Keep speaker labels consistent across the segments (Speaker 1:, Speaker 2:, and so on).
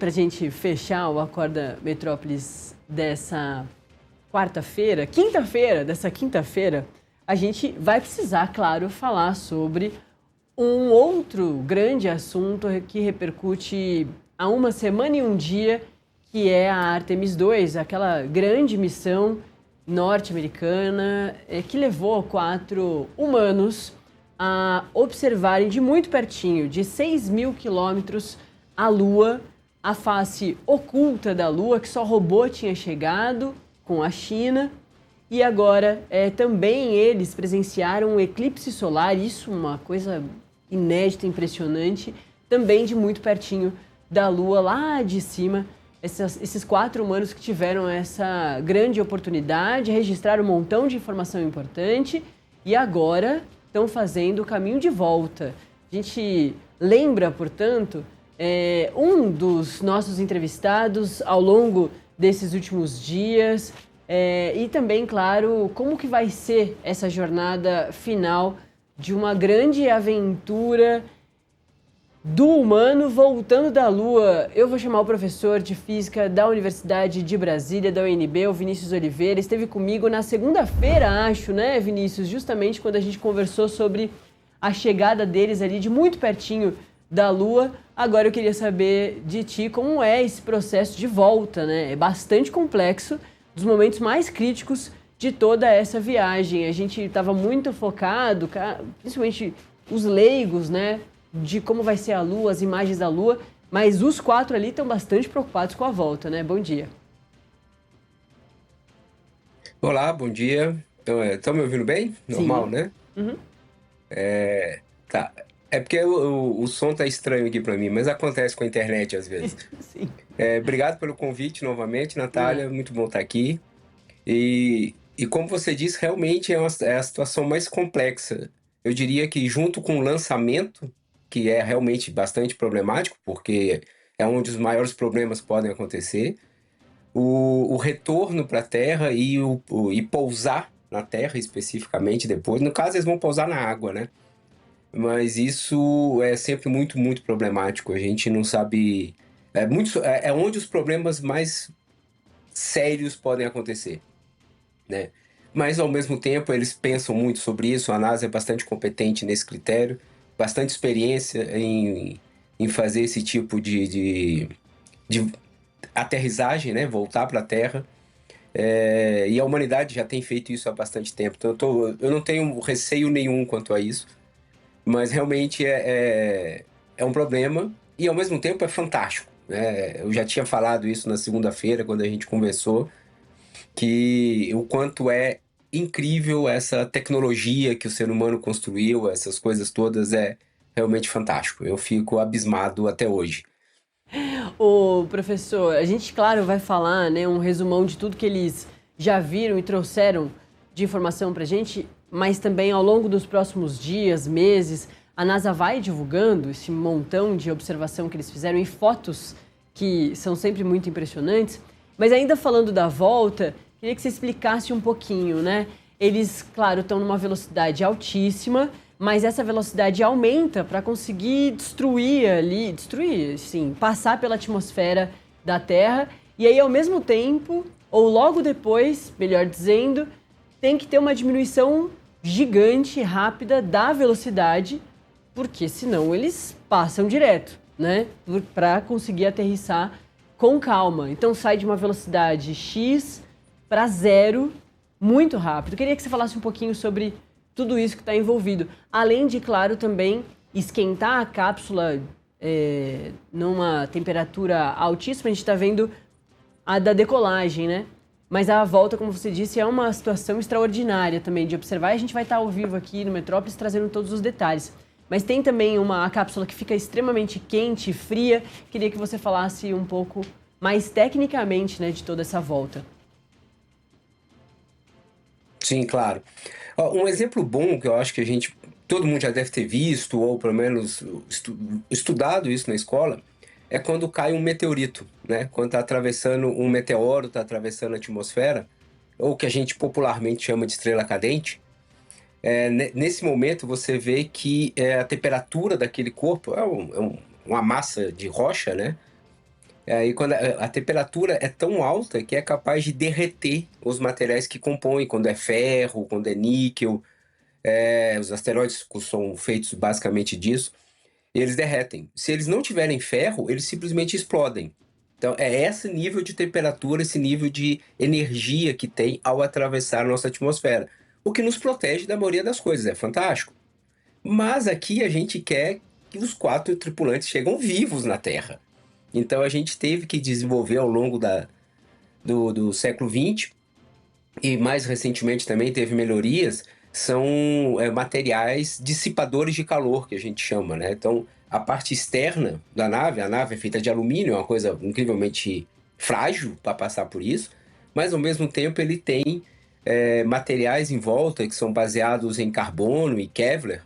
Speaker 1: para a gente fechar o Acorda Metrópolis dessa quinta-feira, a gente vai precisar, claro, falar sobre um outro grande assunto que repercute há uma semana e um dia, que é a Artemis II, aquela grande missão norte-americana que levou 4 humanos a observarem de muito pertinho, de 6.000 quilômetros, a Lua, a face oculta da Lua, que só robô tinha chegado com a China. E agora também eles presenciaram um eclipse solar, isso uma coisa inédita, impressionante, também de muito pertinho da Lua, lá de cima. Esses 4 humanos que tiveram essa grande oportunidade, registraram um montão de informação importante e agora estão fazendo o caminho de volta. A gente lembra, portanto, um dos nossos entrevistados ao longo desses últimos dias e também, claro, como que vai ser essa jornada final de uma grande aventura do humano voltando da Lua. Eu vou chamar o professor de Física da Universidade de Brasília, da UNB, o Vinícius Oliveira. Esteve comigo na segunda-feira, acho, né, Vinícius? Justamente quando a gente conversou sobre a chegada deles ali de muito pertinho da Lua. Agora eu queria saber de ti como é esse processo de volta, né? É bastante complexo, dos momentos mais críticos de toda essa viagem. A gente estava muito focado, principalmente os leigos, né, de como vai ser a Lua, as imagens da Lua, mas os 4 ali estão bastante preocupados com a volta, né? Bom dia.
Speaker 2: Olá, bom dia. Estão me ouvindo bem? Normal,
Speaker 1: Sim.
Speaker 2: né?
Speaker 1: Uhum.
Speaker 2: Tá. É porque o som tá estranho aqui para mim, mas acontece com a internet às vezes.
Speaker 1: Sim.
Speaker 2: Obrigado pelo convite novamente,
Speaker 1: Ah,
Speaker 2: Natália. Muito bom estar aqui. E como você disse, realmente é a situação mais complexa. Eu diria que junto com o lançamento, que é realmente bastante problemático, porque é onde os maiores problemas podem acontecer, o retorno para a Terra e pousar na Terra especificamente depois. No caso, eles vão pousar na água, né? Mas isso é sempre muito, muito problemático. A gente não sabe. É onde os problemas mais sérios podem acontecer, né? Mas, ao mesmo tempo, eles pensam muito sobre isso. A NASA é bastante competente nesse critério, bastante experiência em fazer esse tipo de aterrissagem, né? Voltar para a Terra. E a humanidade já tem feito isso há bastante tempo. Então, eu não tenho receio nenhum quanto a isso. Mas realmente é um problema e, ao mesmo tempo, é fantástico, né? Eu já tinha falado isso na segunda-feira, quando a gente conversou, que o quanto é incrível essa tecnologia que o ser humano construiu, essas coisas todas, é realmente fantástico. Eu fico abismado até hoje.
Speaker 1: o professor, a gente, claro, vai falar, né, um resumão de tudo que eles já viram e trouxeram de informação pra gente, mas também ao longo dos próximos dias, meses, a NASA vai divulgando esse montão de observação que eles fizeram e fotos que são sempre muito impressionantes. Mas ainda falando da volta, queria que você explicasse um pouquinho, né? Eles, claro, estão numa velocidade altíssima, mas essa velocidade aumenta para conseguir destruir, sim, passar pela atmosfera da Terra. E aí, ao mesmo tempo, ou logo depois, melhor dizendo, tem que ter uma diminuição gigante, rápida da velocidade, porque senão eles passam direto, né? Para conseguir aterrissar com calma. Então sai de uma velocidade X para zero muito rápido. Queria que você falasse um pouquinho sobre tudo isso que está envolvido. Além de, claro, também esquentar a cápsula numa temperatura altíssima. A gente está vendo a da decolagem, né? Mas a volta, como você disse, é uma situação extraordinária também de observar. E a gente vai estar ao vivo aqui no Metrópolis trazendo todos os detalhes. Mas tem também a cápsula que fica extremamente quente e fria. Queria que você falasse um pouco mais tecnicamente, né, de toda essa volta.
Speaker 2: Sim, claro. Ó, um exemplo bom que eu acho que todo mundo já deve ter visto, ou pelo menos estudado isso na escola, é quando cai um meteorito, né? Quando está atravessando um meteoro, está atravessando a atmosfera, ou que a gente popularmente chama de estrela cadente. Nesse momento você vê que a temperatura daquele corpo uma massa de rocha, né? Aí quando a temperatura é tão alta que é capaz de derreter os materiais que compõem, quando é ferro, quando é níquel. Os asteroides são feitos basicamente disso, e eles derretem. Se eles não tiverem ferro, eles simplesmente explodem. Então é esse nível de temperatura, esse nível de energia que tem ao atravessar a nossa atmosfera. O que nos protege da maioria das coisas, é fantástico. Mas aqui a gente quer que os 4 tripulantes chegam vivos na Terra. Então a gente teve que desenvolver ao longo do século XX, e mais recentemente também teve melhorias, são materiais dissipadores de calor, que a gente chama, né? Então, a parte externa da nave, a nave é feita de alumínio, é uma coisa incrivelmente frágil para passar por isso, mas ao mesmo tempo ele tem materiais em volta que são baseados em carbono e Kevlar,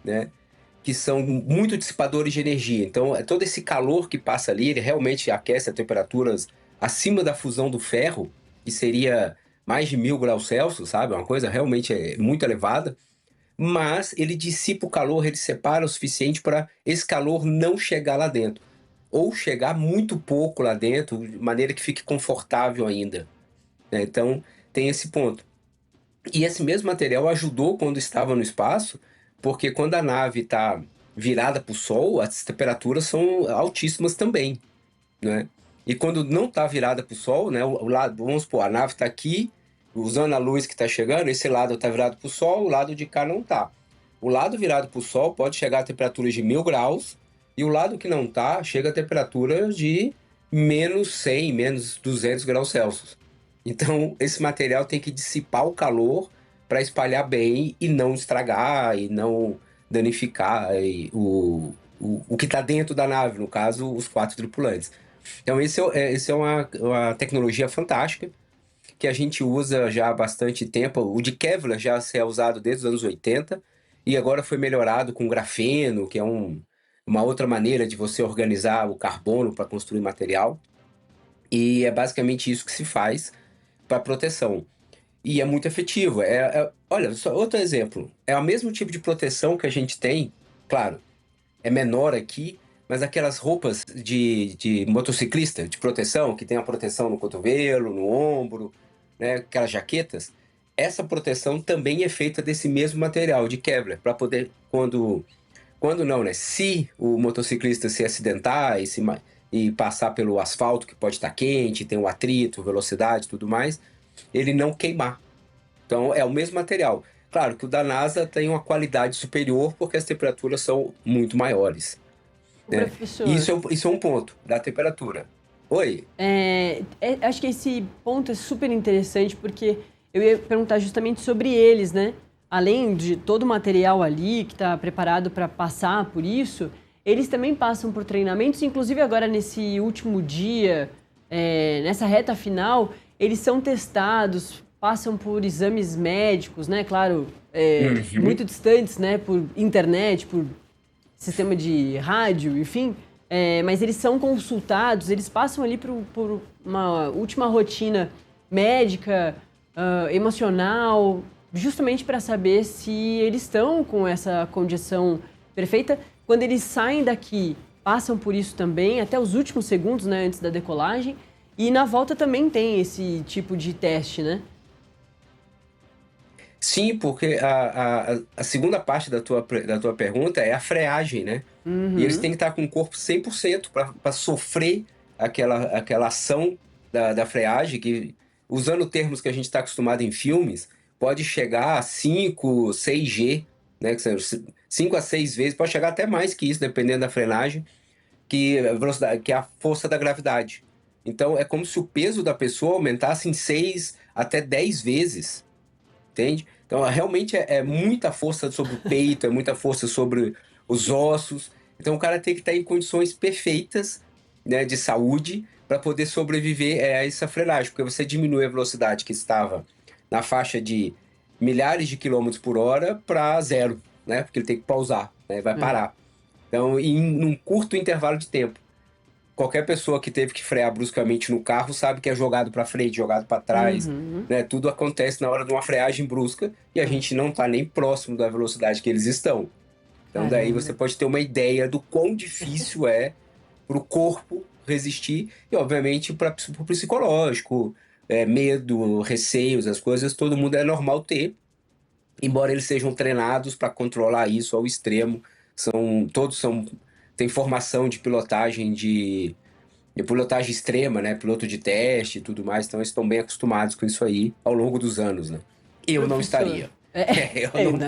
Speaker 2: né? Que são muito dissipadores de energia. Então, todo esse calor que passa ali, ele realmente aquece a temperaturas acima da fusão do ferro, que seria mais de 1000 graus Celsius, sabe? Uma coisa realmente muito elevada. Mas ele dissipa o calor, ele separa o suficiente para esse calor não chegar lá dentro. Ou chegar muito pouco lá dentro, de maneira que fique confortável ainda, né? Então, tem esse ponto. E esse mesmo material ajudou quando estava no espaço, porque quando a nave está virada para o Sol, as temperaturas são altíssimas também, né? E quando não está virada para o Sol, né, o lado, vamos supor, a nave está aqui, usando a luz que está chegando, esse lado está virado para o Sol, o lado de cá não está. O lado virado para o Sol pode chegar a temperaturas de 1000 graus, e o lado que não está chega a temperaturas de -100, -200 graus Celsius. Então, esse material tem que dissipar o calor para espalhar bem e não estragar e não danificar o que está dentro da nave, no caso, os 4 tripulantes. Então, esse é uma tecnologia fantástica que a gente usa já há bastante tempo. O de Kevlar já é usado desde os anos 80 e agora foi melhorado com grafeno, que é uma outra maneira de você organizar o carbono para construir material. E é basicamente isso que se faz para proteção. E é muito efetivo. Olha, só outro exemplo. É o mesmo tipo de proteção que a gente tem, claro, é menor aqui, mas aquelas roupas de motociclista, de proteção, que tem a proteção no cotovelo, no ombro, né, aquelas jaquetas, essa proteção também é feita desse mesmo material, de Kevlar, para poder, quando não, né? Se o motociclista se acidentar e passar pelo asfalto, que pode estar quente, tem o atrito, velocidade e tudo mais, ele não queimar. Então, é o mesmo material. Claro que o da NASA tem uma qualidade superior porque as temperaturas são muito maiores,
Speaker 1: O
Speaker 2: né?
Speaker 1: professor,
Speaker 2: Isso é um ponto da temperatura. Oi?
Speaker 1: acho que esse ponto é super interessante porque eu ia perguntar justamente sobre eles, né? Além de todo o material ali que está preparado para passar por isso, eles também passam por treinamentos, inclusive agora nesse último dia, nessa reta final, eles são testados, passam por exames médicos, né? Claro,
Speaker 2: Uhum.
Speaker 1: muito distantes, né? Por internet, por sistema de rádio, enfim. Mas eles são consultados, eles passam ali por uma última rotina médica, emocional, justamente para saber se eles estão com essa condição perfeita. Quando eles saem daqui, passam por isso também, até os últimos segundos, né, antes da decolagem. E na volta também tem esse tipo de teste, né?
Speaker 2: Sim, porque a segunda parte da tua pergunta é a freagem, né? E eles têm
Speaker 1: Uhum.
Speaker 2: que estar com o corpo 100% para sofrer aquela ação da freagem, que, usando termos que a gente está acostumado em filmes, pode chegar a 5, 6G, né? Que são 5 a 6 vezes, pode chegar até mais que isso, dependendo da frenagem, que a velocidade, que é a força da gravidade. Então, é como se o peso da pessoa aumentasse em 6 até 10 vezes, entende? Então, realmente é muita força sobre o peito, é muita força sobre os ossos. Então, o cara tem que estar em condições perfeitas, né, de saúde para poder sobreviver a essa frenagem, porque você diminui a velocidade que estava na faixa de milhares de quilômetros por hora para zero, né? Porque ele tem que pausar, né? Vai
Speaker 1: É.
Speaker 2: parar. Então, num curto intervalo de tempo. Qualquer pessoa que teve que frear bruscamente no carro sabe que é jogado para frente, jogado para trás,
Speaker 1: Uhum.
Speaker 2: né? Tudo acontece na hora de uma freagem brusca e a
Speaker 1: É.
Speaker 2: gente não está nem próximo da velocidade que eles estão. Então daí você
Speaker 1: Caramba.
Speaker 2: pode ter uma ideia do quão difícil é para o corpo resistir, e obviamente para o psicológico, medo, receios, as coisas, todo mundo é normal ter, embora eles sejam treinados para controlar isso ao extremo, todos têm formação de pilotagem extrema, né? Piloto de teste e tudo mais, então eles estão bem acostumados com isso aí ao longo dos anos, né? Eu não
Speaker 1: Professor,
Speaker 2: estaria.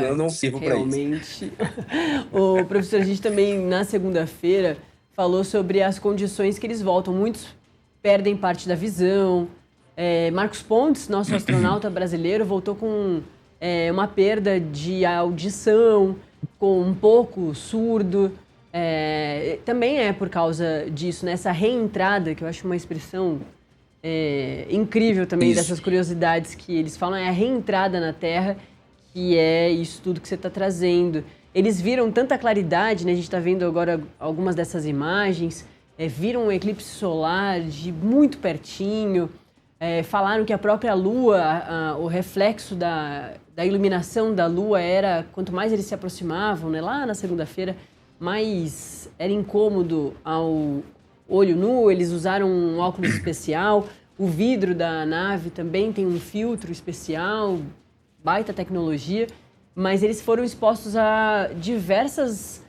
Speaker 2: Eu não sirvo para isso.
Speaker 1: realmente. O professor, a gente também, na segunda-feira, falou sobre as condições que eles voltam. Muitos perdem parte da visão. Marcos Pontes, nosso astronauta brasileiro, voltou com uma perda de audição, com um pouco surdo. Também é por causa disso, né? Essa reentrada, que eu acho uma expressão incrível também,
Speaker 2: Isso.
Speaker 1: dessas curiosidades que eles falam, é a reentrada na Terra, que é isso tudo que você está trazendo. Eles viram tanta claridade, né? A gente está vendo agora algumas dessas imagens, viram um eclipse solar de muito pertinho, falaram que a própria Lua, o reflexo da iluminação da Lua era, quanto mais eles se aproximavam, né? Lá na segunda-feira, mais era incômodo ao olho nu, eles usaram um óculos especial, o vidro da nave também tem um filtro especial, baita tecnologia, mas eles foram expostos a diversas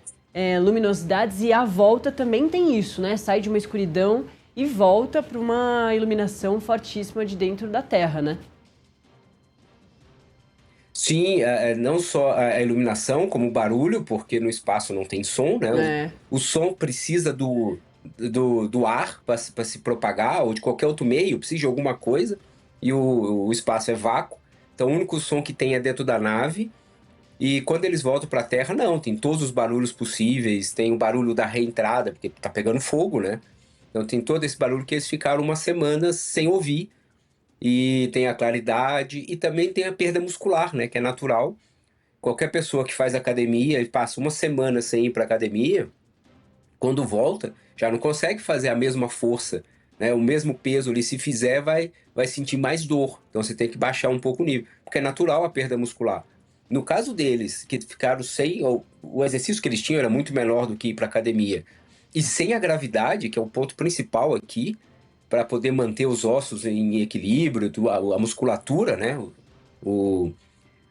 Speaker 1: luminosidades e a volta também tem isso, né? Sai de uma escuridão e volta para uma iluminação fortíssima de dentro da Terra, né?
Speaker 2: Sim, não só a iluminação, como o barulho, porque no espaço não tem som, né?
Speaker 1: É.
Speaker 2: O som precisa do ar para se propagar, ou de qualquer outro meio, precisa de alguma coisa, e o espaço é vácuo. Então, o único som que tem é dentro da nave. E quando eles voltam para a Terra, não, tem todos os barulhos possíveis, tem o barulho da reentrada, porque tá pegando fogo, né? Então, tem todo esse barulho que eles ficaram uma semana sem ouvir. E tem a claridade e também tem a perda muscular, né? Que é natural. Qualquer pessoa que faz academia e passa uma semana sem ir para academia, quando volta, já não consegue fazer a mesma força, né? O mesmo peso ali, se fizer, vai sentir mais dor. Então você tem que baixar um pouco o nível, porque é natural a perda muscular. No caso deles, que ficaram sem, o exercício que eles tinham era muito menor do que ir para academia, e sem a gravidade, que é o ponto principal aqui, para poder manter os ossos em equilíbrio, a musculatura, né? O,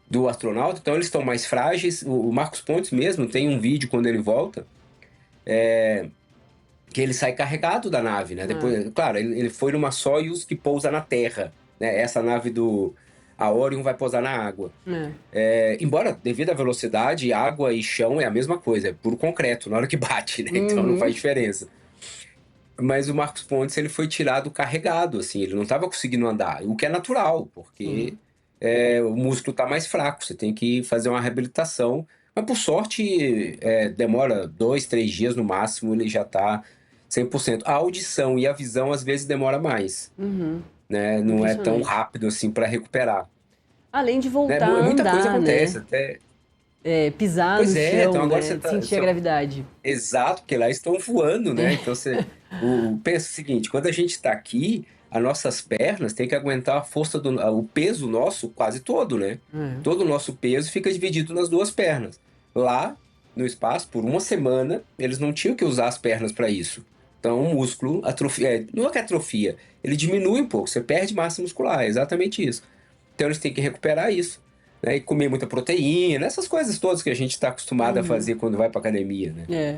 Speaker 2: do astronauta, então eles estão mais frágeis. O Marcos Pontes mesmo tem um vídeo quando ele volta, que ele sai carregado da nave, né? Depois, claro, ele foi numa Soyuz que pousa na Terra, né? Essa nave a Orion vai pousar na água. Embora, devido à velocidade, água e chão é a mesma coisa, é puro concreto na hora que bate, né? Então não faz diferença. Mas o Marcos Pontes, ele foi tirado carregado, assim, ele não estava conseguindo andar, o que é natural, porque o músculo está mais fraco, você tem que fazer uma reabilitação. Mas, por sorte, demora 2, 3 dias no máximo, ele já está 100%. A audição e a visão, às vezes, demora mais, né? Não é tão
Speaker 1: Impressionante.
Speaker 2: rápido assim para recuperar.
Speaker 1: Além de
Speaker 2: Né?
Speaker 1: voltar a
Speaker 2: Muita coisa
Speaker 1: andar,
Speaker 2: acontece,
Speaker 1: né?
Speaker 2: até.
Speaker 1: Pisar no
Speaker 2: Pois é, então
Speaker 1: chão,
Speaker 2: agora
Speaker 1: né?
Speaker 2: você tá.
Speaker 1: Sentir a gravidade.
Speaker 2: Exato, porque lá estão voando, né? Então pensa o seguinte: quando a gente está aqui, as nossas pernas têm que aguentar a força o peso nosso quase todo, né? Todo o nosso peso fica dividido nas duas pernas. Lá, no espaço, por uma semana, eles não tinham que usar as pernas para isso. Então, o músculo atrofia. Não é que atrofia, ele diminui um pouco, você perde massa muscular, é exatamente isso. Então, eles têm que recuperar isso, né? E comer muita proteína, essas coisas todas que a gente está acostumado a fazer quando vai para academia, né?
Speaker 1: É.